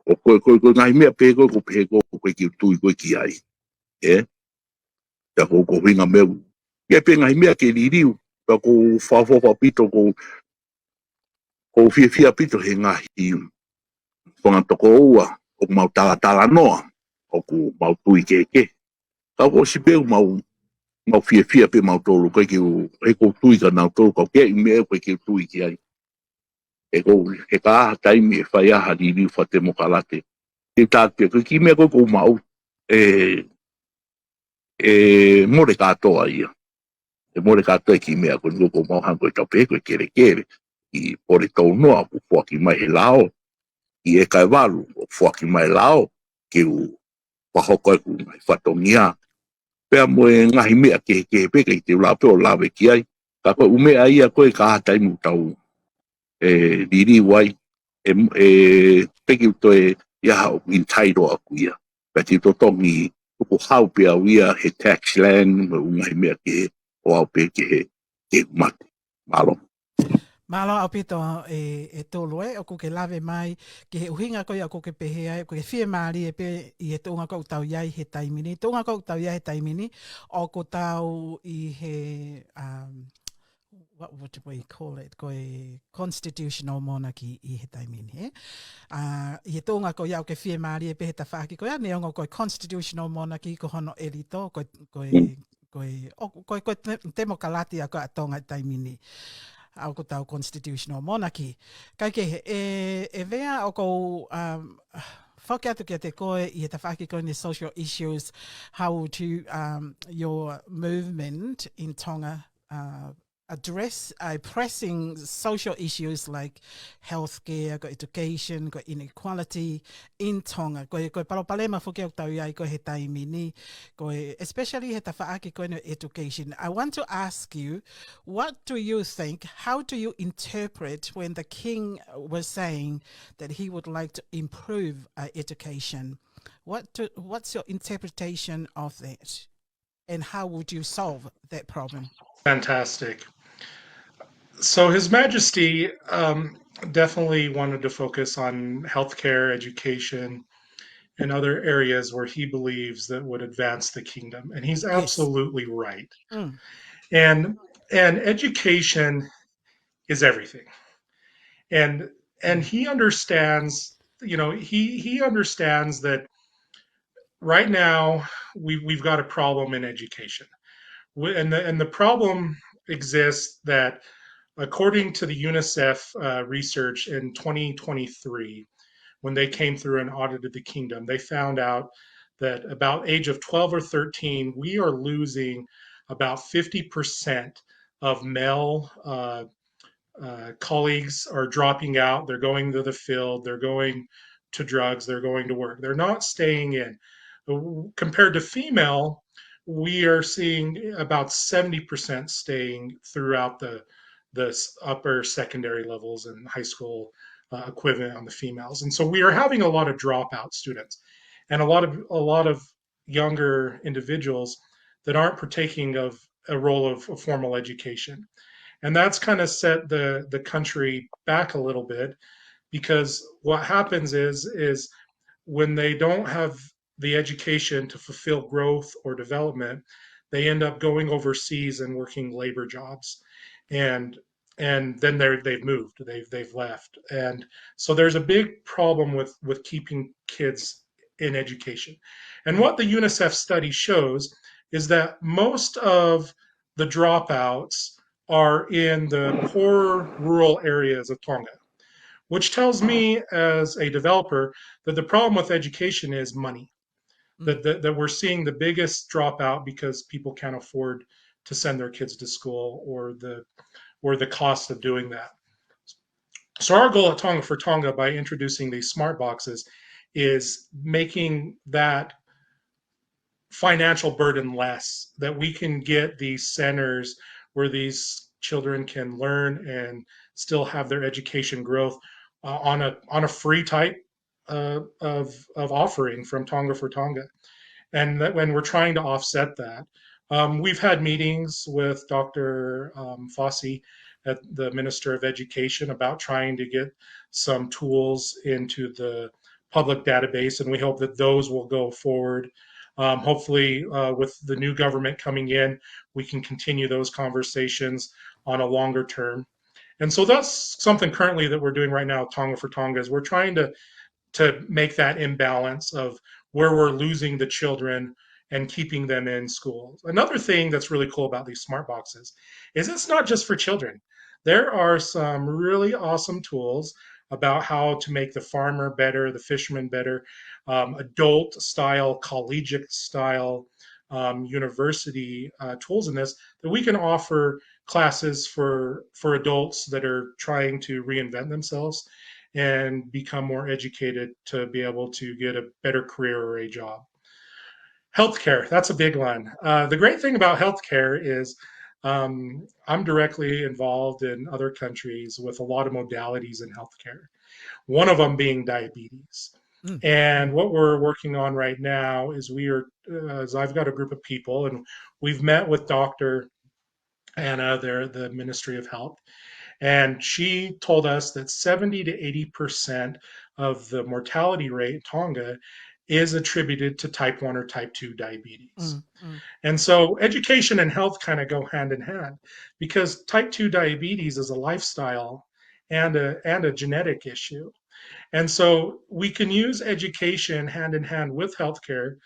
o ko ngai mea pe ko ki tui ko ki ai ta ko hinga meu ke pe ngai mea ke liriu ta ko fafo pito ko fia pito he ngahi ko nga toko ua o mau tala noa o ko mau tui ke ta ko si pe mau fia pe mau tolu ko ki ko tui ka na tolu ko ke me ko ki tui ki ai ko he ka taimi fa ia ha liriu fa te mokalate te tātia, ko ki mea ko mau more katoa ia. E more katoa ki mea ko mau hango tau pe ko kere. I pore tau noa ko foki mai he lao. I e kai walu o foki mai lao. Ki u pahoko e ku mai whatongia. Pea mo e ngahi mea ke peka I te ula pe o lawe ki ai. Ka koe umea ia koe ka hatai mu tau riri wai. Peki utoe ia o intairo aku ia. Peti to tongi ko hau pe ia he tax land mo ngai mea ke o au pe ke mate. Malo. Malo au pito e tolu o ko ke lave mai ke he uhinga ko ia ko ke pehe ai ko ke fie mari e pe I he tonga ko tau iai he taimini. Tonga ko tau iai he taimini o ko tau I he what would we call it? Ko e constitutional monarchy I he taimini. I he tonga ko iau ke fie mari e pe he tawhaki ko ia neongo ko constitutional monarchy ko hono elito ko te mokalati a ko a tonga taimini. Au ko tau constitutional monarchy. Kai ke e vea o ko whake atu kia te koe I he tawhaki koe ni social issues, how to your movement in Tonga address pressing social issues like healthcare, got education, got inequality in Tonga. Koe palopalema whuke o tau iai koe he taimini, koe especially he tawhaaki koe no education. I want to ask you, what do you think, how do you interpret when the king was saying that he would like to improve education? What's your interpretation of that? And how would you solve that problem? Fantastic. So His Majesty definitely wanted to focus on healthcare, education, and other areas where he believes that would advance the kingdom, and he's absolutely right. And education is everything, and he understands. He understands that right now we've got a problem in education, and the problem exists that according to the UNICEF research in 2023, when they came through and audited the kingdom, they found out that about age of 12 or 13, we are losing about 50% of male colleagues are dropping out. They're going to the field, they're going to drugs, they're going to work. They're not staying in. Compared to female, we are seeing about 70% staying throughout the upper secondary levels and high school equivalent on the females. And so we are having a lot of dropout students and a lot of younger individuals that aren't partaking of a role of a formal education. And that's kind of set the country back a little bit, because what happens is when they don't have the education to fulfill growth or development, they end up going overseas and working labor jobs, and then they've moved, they've left, and so there's a big problem with keeping kids in education. And what the UNICEF study shows is that most of the dropouts are in the poor rural areas of Tonga, which tells me as a developer that the problem with education is money. That we're seeing the biggest dropout because people can't afford to send their kids to school, or the cost of doing that. So our goal at Tonga for Tonga, by introducing these smart boxes, is making that financial burden less, that we can get these centers where these children can learn and still have their education growth on a free type of offering from Tonga for Tonga. And that when we're trying to offset that, we've had meetings with Dr. Fossey, at the Minister of Education, about trying to get some tools into the public database, and we hope that those will go forward. Hopefully, with the new government coming in, we can continue those conversations on a longer term. And so that's something currently that we're doing right now at Tonga for Tonga, is we're trying to make that imbalance of where we're losing the children and keeping them in schools. Another thing that's really cool about these smart boxes is it's not just for children. There are some really awesome tools about how to make the farmer better, the fisherman better, adult style, collegiate style, university tools in this, that we can offer classes for adults that are trying to reinvent themselves and become more educated to be able to get a better career or a job. Healthcare, that's a big one. The great thing about healthcare is I'm directly involved in other countries with a lot of modalities in healthcare, one of them being diabetes. And what we're working on right now is I've got a group of people, and we've met with Dr. Anna, the Ministry of Health, and she told us that 70 to 80% of the mortality rate in Tonga is attributed to type 1 or type 2 diabetes. And so education and health kind of go hand in hand, because type 2 diabetes is a lifestyle and a genetic issue. And so we can use education hand in hand with healthcare,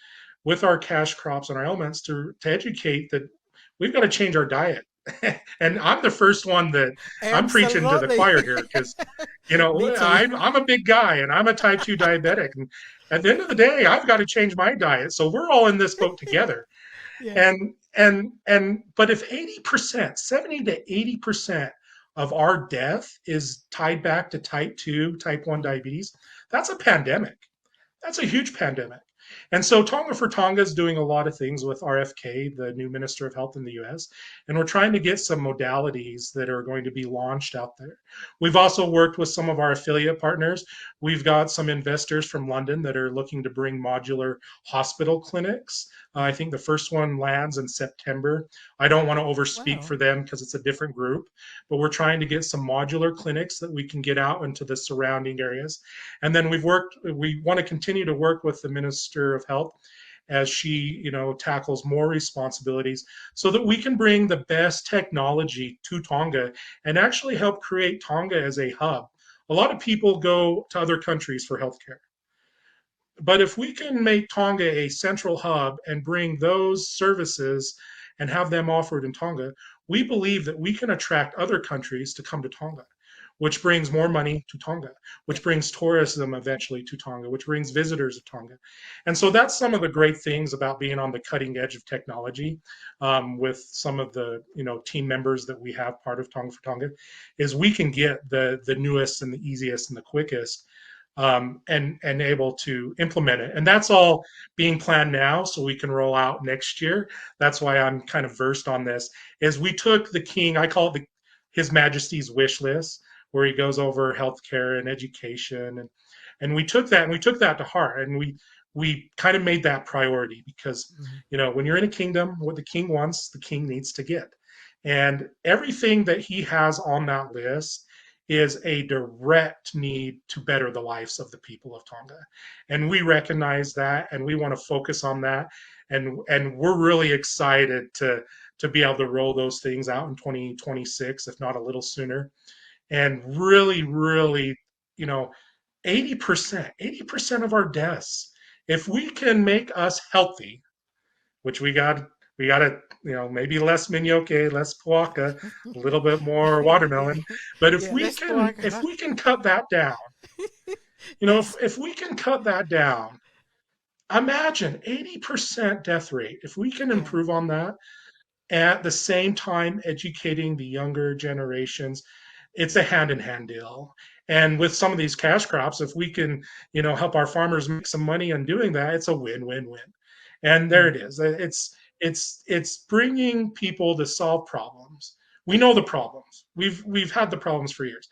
with our cash crops and our elements, to educate that we've got to change our diet. And I'm the first one that I'm preaching to the choir here, because I'm a big guy and I'm a type 2 diabetic, and at the end of the day I've got to change my diet. So we're all in this boat together. Yeah. But if 80%, 70 to 80% of our death is tied back to type 2, type 1 diabetes, that's a pandemic. That's a huge pandemic. And so Tonga for Tonga is doing a lot of things with RFK, the new Minister of Health in the US, and we're trying to get some modalities that are going to be launched out there. We've also worked with some of our affiliate partners. We've got some investors from London that are looking to bring modular hospital clinics. I think the first one lands in September. I don't want to overspeak for them because it's a different group, but we're trying to get some modular clinics that we can get out into the surrounding areas. And then we want to continue to work with the Minister of Health as she tackles more responsibilities, so that we can bring the best technology to Tonga and actually help create Tonga as a hub. A lot of people go to other countries for healthcare. But if we can make Tonga a central hub and bring those services and have them offered in Tonga, we believe that we can attract other countries to come to Tonga, which brings more money to Tonga, which brings tourism eventually to Tonga, which brings visitors to Tonga. And so that's some of the great things about being on the cutting edge of technology with some of the team members that we have part of Tonga for Tonga, is we can get the newest and the easiest and the quickest and able to implement it. And that's all being planned now, so we can roll out next year. That's why I'm kind of versed on this. Is we took the king, I call it His Majesty's wish list, where he goes over healthcare and education, and we took that to heart, and we kind of made that priority because when you're in a kingdom, what the king wants, the king needs to get, and everything that he has on that list is a direct need to better the lives of the people of Tonga. And we recognize that, and we want to focus on that. And we're really excited to be able to roll those things out in 2026, if not a little sooner. And really, 80% of our deaths, if we can make us healthy, which we got to, maybe less manioke, less puaka, a little bit more watermelon. But if we can cut that down, if we can cut that down, imagine 80% death rate. If we can improve on that, at the same time educating the younger generations, it's a hand-in-hand deal. And with some of these cash crops, if we can, help our farmers make some money on doing that, it's a win-win-win. And there it is. It's bringing people to solve problems. We know the problems. We've had the problems for years.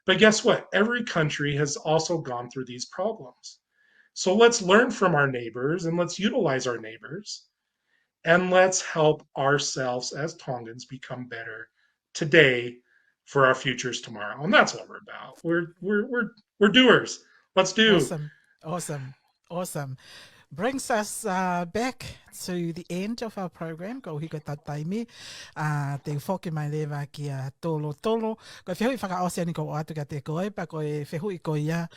But guess what? Every country has also gone through these problems. So let's learn from our neighbors and let's utilize our neighbors and let's help ourselves as Tongans become better today for our futures tomorrow. And that's what we're about. We're doers. Let's do. Awesome. Brings us back to the end of our program. Ko hiko tataimi. Te foki mai lewa ki a tolo. Ko whihui whakaosea ni ko atu ka te koe, pa ko e whihui ko ia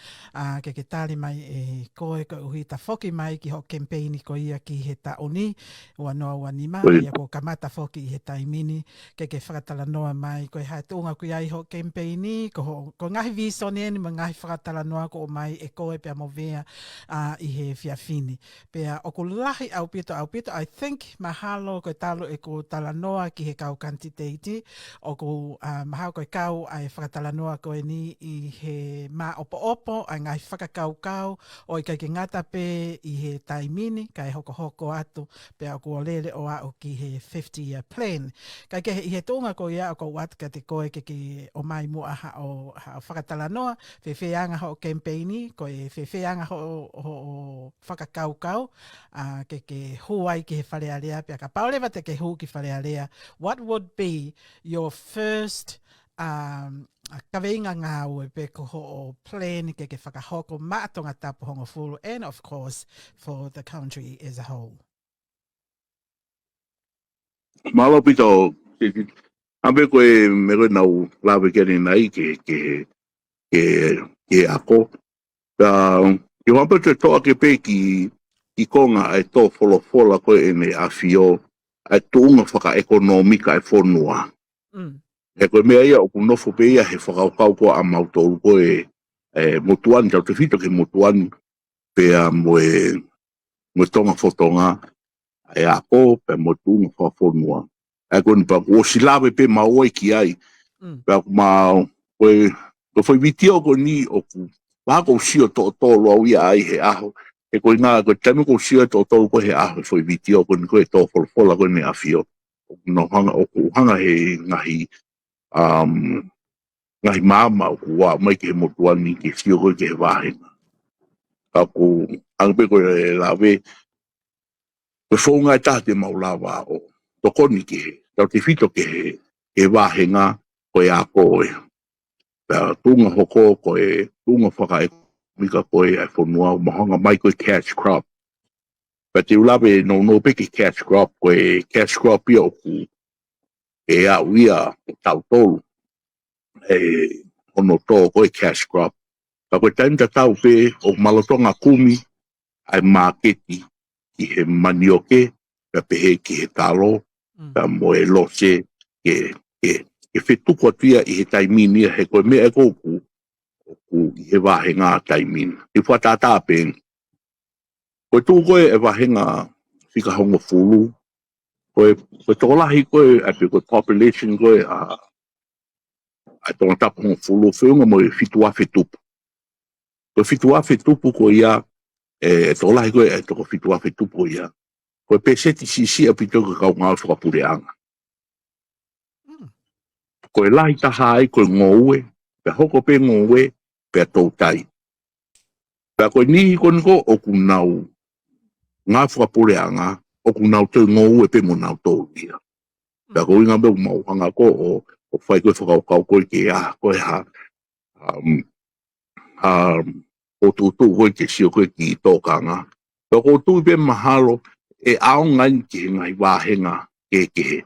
ke tali mai e koe ko uhi ta foki mai ki ho campaigni ko ia ki he taoni. Ua noa ua nima, ia ko kamata foki i he taimini, ke whakatala noa mai, ko e hae tūnga kui ai ho campaigni, ko ngahi visone ni ma ngahi whakatala noa ko o mai e koe pia mo vea i he fiafini. Pea o ko lahi au pito, I think mahalo ko talo e ko talanoa ki he kau KANITITEITI, o ko mahalo ko kau ai whakatalanoa ko e ni i he ma opo, ai ngai whakakau, o i kai ke ngata pe i he taimini, kai hoko atu, pea o ko lele o au ki he 50-year plan. Kai ke i he tōnga ko ia o ko wat ka te koe ke o mai mua o whakatalanoa, whewheanga ho campaigni, ko e whewheanga ho whakakau, ke huai ki he FALEALEA, pia ka paulewa te ke hu ki FALEALEA. What would be your first kaweinga ngaue pe ko ho plan ke whakahoko ma tongatapu hongofulu, and of course for the country as a whole? Malo pito, ambe koe mero nau lawe kere nai ke ako. Ke wampa te toa ke pe ki konga ai tō folofola koe e me afio ai tūnga whaka-ekonomika e whonua. E koe mea ia o ku nofo pe ia he whakaukau koa a mautoru koe motuani, tau te whito ke motuani pea moe tonga for tonga e ako pe motunga whawhonua. E koe nipa o silawe pe maoi ki ai pea koe whai vitio ko ni o ku wako sio tōlo au ia ai he aho. E koe ngā, koe tēmu ko sio tōlo ko he aho e whai vitio ko ni koe tō wholofola koe me awhio. No hanga o ku hanga he ngahi mama o ku wā mai ke he motuani ke sio koe ke he wāhenga. Ka ku angpe koe lawe koe whonga e tāte maulawa o tokoni ke he. Tau te whito ke he wāhenga koe a koe. Pea tunga hoko koe, tunga whaka e mika koe e whanua, mahanga mai koe catch crop. Pea te ulawe no peke catch crop, koe catch crop ia o ku e au ia o tau tolu. E ono tō koe catch crop. Ka koe taimta tau pe o malotonga kumi, ai maketi ki he manioke pe pehe ki he talo pa mo e lose ke whetuko tia I he taimini he koe mea kouku ku I he wahenga taimini. I whatata pēng. Koe tū koe e wahenga whikahonga fulu. Koe tōlahi koe ape koe population koe a tōngatapu honga fulu whiunga mo e whitua whetupu. Koe whitua whetupu ko ia e tōlahi koe e toko whitua whetupu ia. Koe peseti sisi api tōka kau ngāo whakapureanga. Koe lahi taha ai koe ngaue, pe hoko pe ngaue, pe tautai. Pe koe nihi koniko o kunau ngā whakapureanga, o kunau tau ngaue pe mo nau tō ia. Pe koe inga meu mauhanga ko o whai koe whakaukau koe ke koe o tūtū koe ke sio koe ki tōkanga. Pe koe tū pe mahalo e ao ngai ki ngai wāhenga ke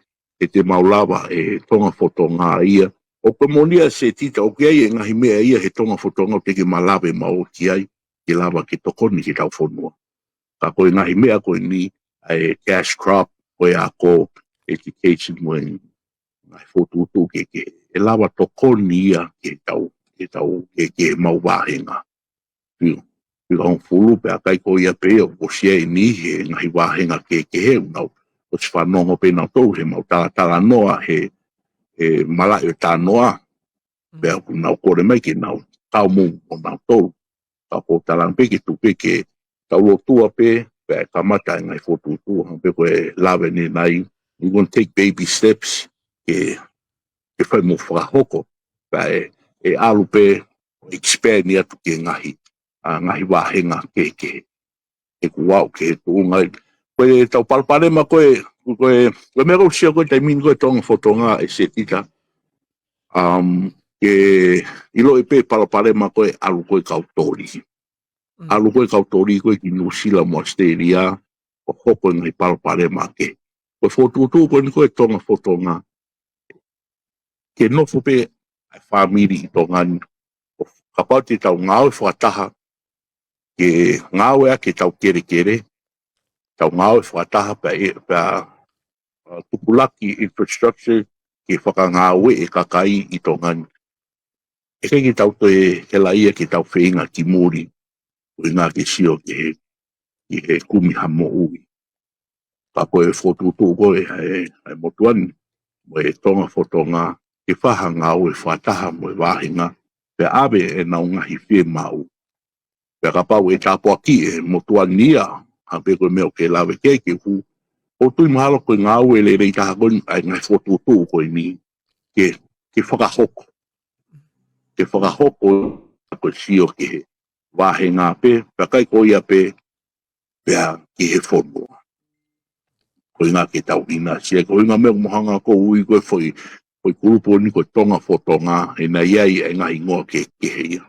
te maulawa e tonga for tonga ia. O koe monia se tita o kia e ngahi mea ia he tonga for tonga o te ke malawe mao ki ai ke lava ke tokoni ki tau whonua. Ka koe ngahi mea koe ni e cash crop koe a ko education mo ngai whotūtū ke e lava tokoni ia ke tau ke mau wāhenga. Pika hong fulu pe a kai ko ia pe o sia I ni he ngahi wāhenga ke he unau. O te whanongo pe nau tau he mau tala noa he malai o tā noa. Pe a nau kore mai ke nau tau mung o nau tau. Ka ko talang pe ke tupe ke tau lotua pe a kamata ngai whotutu. Pe koe lawe ni nai. We're going to take baby steps ke whai mo whakahoko. Pe e alu pe expand ni atu ke ngahi. Ngahi wāhenga ke kuau ke tuungai. Koe tau palparema koe mea kau sia koe taimini koe tonga for tonga e se tita. Ke ilo e pe palparema koe alu koe kau tori. Alu koe kau tori koe ki New Zealand mo Australia. O hoko ngai palparema ke. Koe whotutu koe ni koe tonga for tonga. Ke nofo pe ai whamiri I tongani. Kapau te tau ngaue whakataha. Ke ngaue a ke tau kere kere. Tau ngaue whakataha pa tupulaki infrastructure ke whakangaue e kakai I tongani. E kei ki tau te hela ia ke tau whenga ki muri. O ngā ke sio ke he kumi hamo ui. Ka koe whotutu koe ai motuani. Mo e tonga for tonga. Ke whaha ngaue whataha mo e wāhinga. Pe awe e nau ngahi whe mau. Pe kapau e tāpua ki e motuani nia. Hape koe meo ke lawe ke hu. O tui mahalo koe ngaue le rei taha koe ai ngai whotutu koe ni. Ke whakahoko. Ke whakahoko koe sio ke he wāhinga pe. Pe kai koe ia pe pea ki he whonua. Koe ngā ke tau ina sia. Koe ngā mea mohanga ko ui koe whoi kurupo ni koe tonga for tonga. E na iai e ngā ingoa ke he ia.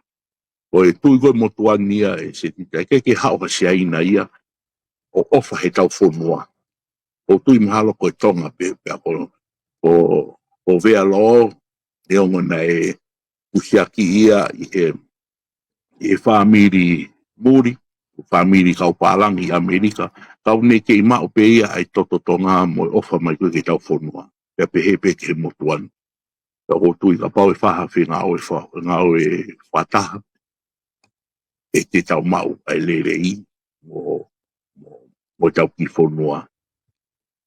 Koe tui koe motuani nia e se tita. Ke hao ha sia ina ia. O ofa he tau whonua. O tui mahalo koe tonga pe. Pea ko vea loo. E ongo na e usiaki ia I he whamiri muri. Whamiri kau Palani Amerika. Kau ne ke ima o pe ia ai toto tonga mo ofa mai koe ke tau whonua. Pea pehe pe ke motuani. Pea ko tui ka pau e whaha whi ngau e whataha. E te tau mau ai lere I. Mo tau ki whonua.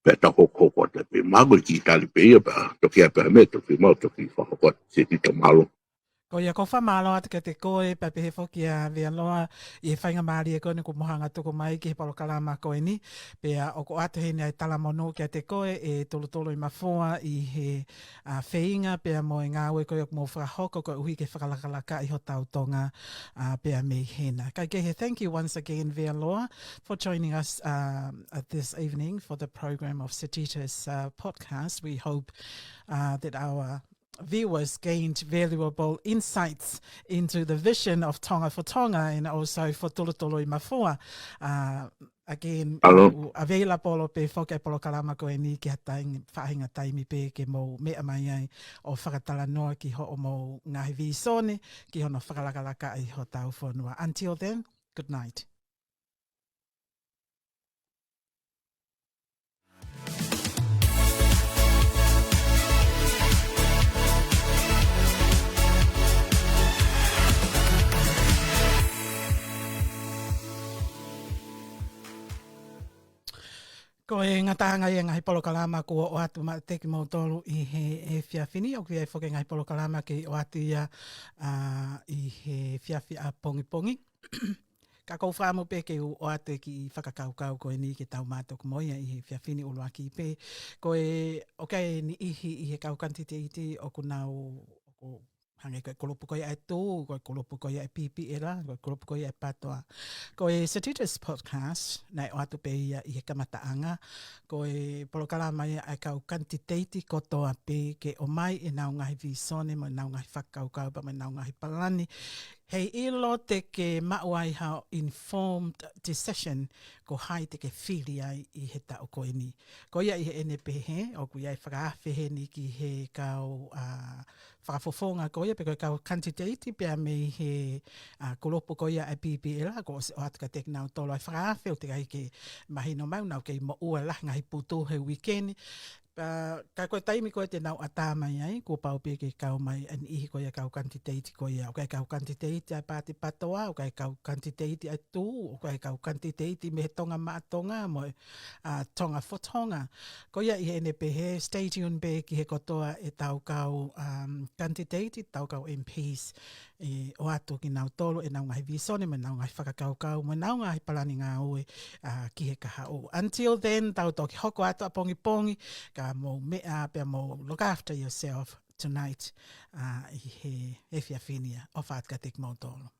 Pea tau hoko te pe mago ki tali pe ia pea. Toki a pea me toki mau toki whakakot se tita malo. Ko ia ko whamalo atu ke te koe, papehe whoki a vea loa, I whainga maari e koe ni ko mohanga tuku mai ki he palokalama koe ni. Pea o ko atu hene ai tala mono ki a te koe e TULUTULU I MAFUA I he wheinga, pea mo e ngaue koe o mo whakahoko koe uhi ke fklakalaka I ho tau tonga pea me hena. Kai kehe, thank you once again, Vea Loa, for joining us this evening for the program of TT10's podcast. We hope that our viewers gained valuable insights into the vision of Tonga for Tonga and also for TULUTULU I MAFUA. Again, available pe whoke polo kalama koe ni ki whahinga taimi pe ke mo mea mai ai o whakatala noa ki ho o mo ngahi visone ki hono whakalakalaka I ho tau whanua. Until then, good night. Ko e ngatanga i ngai polo kalama ko o atu ma teki mo tolu I he efiafini o ki e whoke ngai polo kalama ki o atu ia I he fiafi a pongi pongi. Ka kou whāmu pe ke o atu ki whakakaukau ko e ni ke tau mātou moia I he fiafini uloa ki pe. Ko e o kai ni ihi I he kau kantiteiti o kunau o hange koe kolopu koe ai tō, koe kolopu koe ai pipi era, koe kolopu koe ai patoa. Ko e TT10 podcast, nei o atu pe ia I he kamataanga, ko e polokalama ia ai kau kantiteiti kotoa pe ke o mai e nau ngahi visone, mo nau ngahi whakaukau, pa mo nau ngahi palani. Hei ilo te ke mauai hao informed decision ko hai te ke fili ai I he tau koe ni. Ko ia I he NPH, o ku iai whakaawhi ni ki he kau whakafofonga ko ia, pe koe kau kantiteiti pia me he kolopo ko ia ai PPL, ko o atu ka teki nau tolo ai whakaawhi o te kai ke mahino mau, nau kei mo ua lah ngahi puto he weekend. Ka koe taimi koe te nau atamai ai, ko pau pe ke kau mai an ihi koe kau kantiteiti koe ia. O kai kau kantiteiti ai pāti patoa, o kai kau kantiteiti ai tū, o kai kau kantiteiti me he tonga maa tonga, mo tonga for tonga. Ko ia I he NPH, stay tuned pe ki he kotoa e tau kau kantiteiti, tau kau MPs, o atu ki nau tolo, e nau ngahi visone, me nau ngahi whakakaukau, me nau ngahi palani ngaue ki he kaha o. Until then, tau toki hoko atu a pongi pongi, ka mo mea pe mo look after yourself tonight I he efiafinia o whaatka tek mo tolo.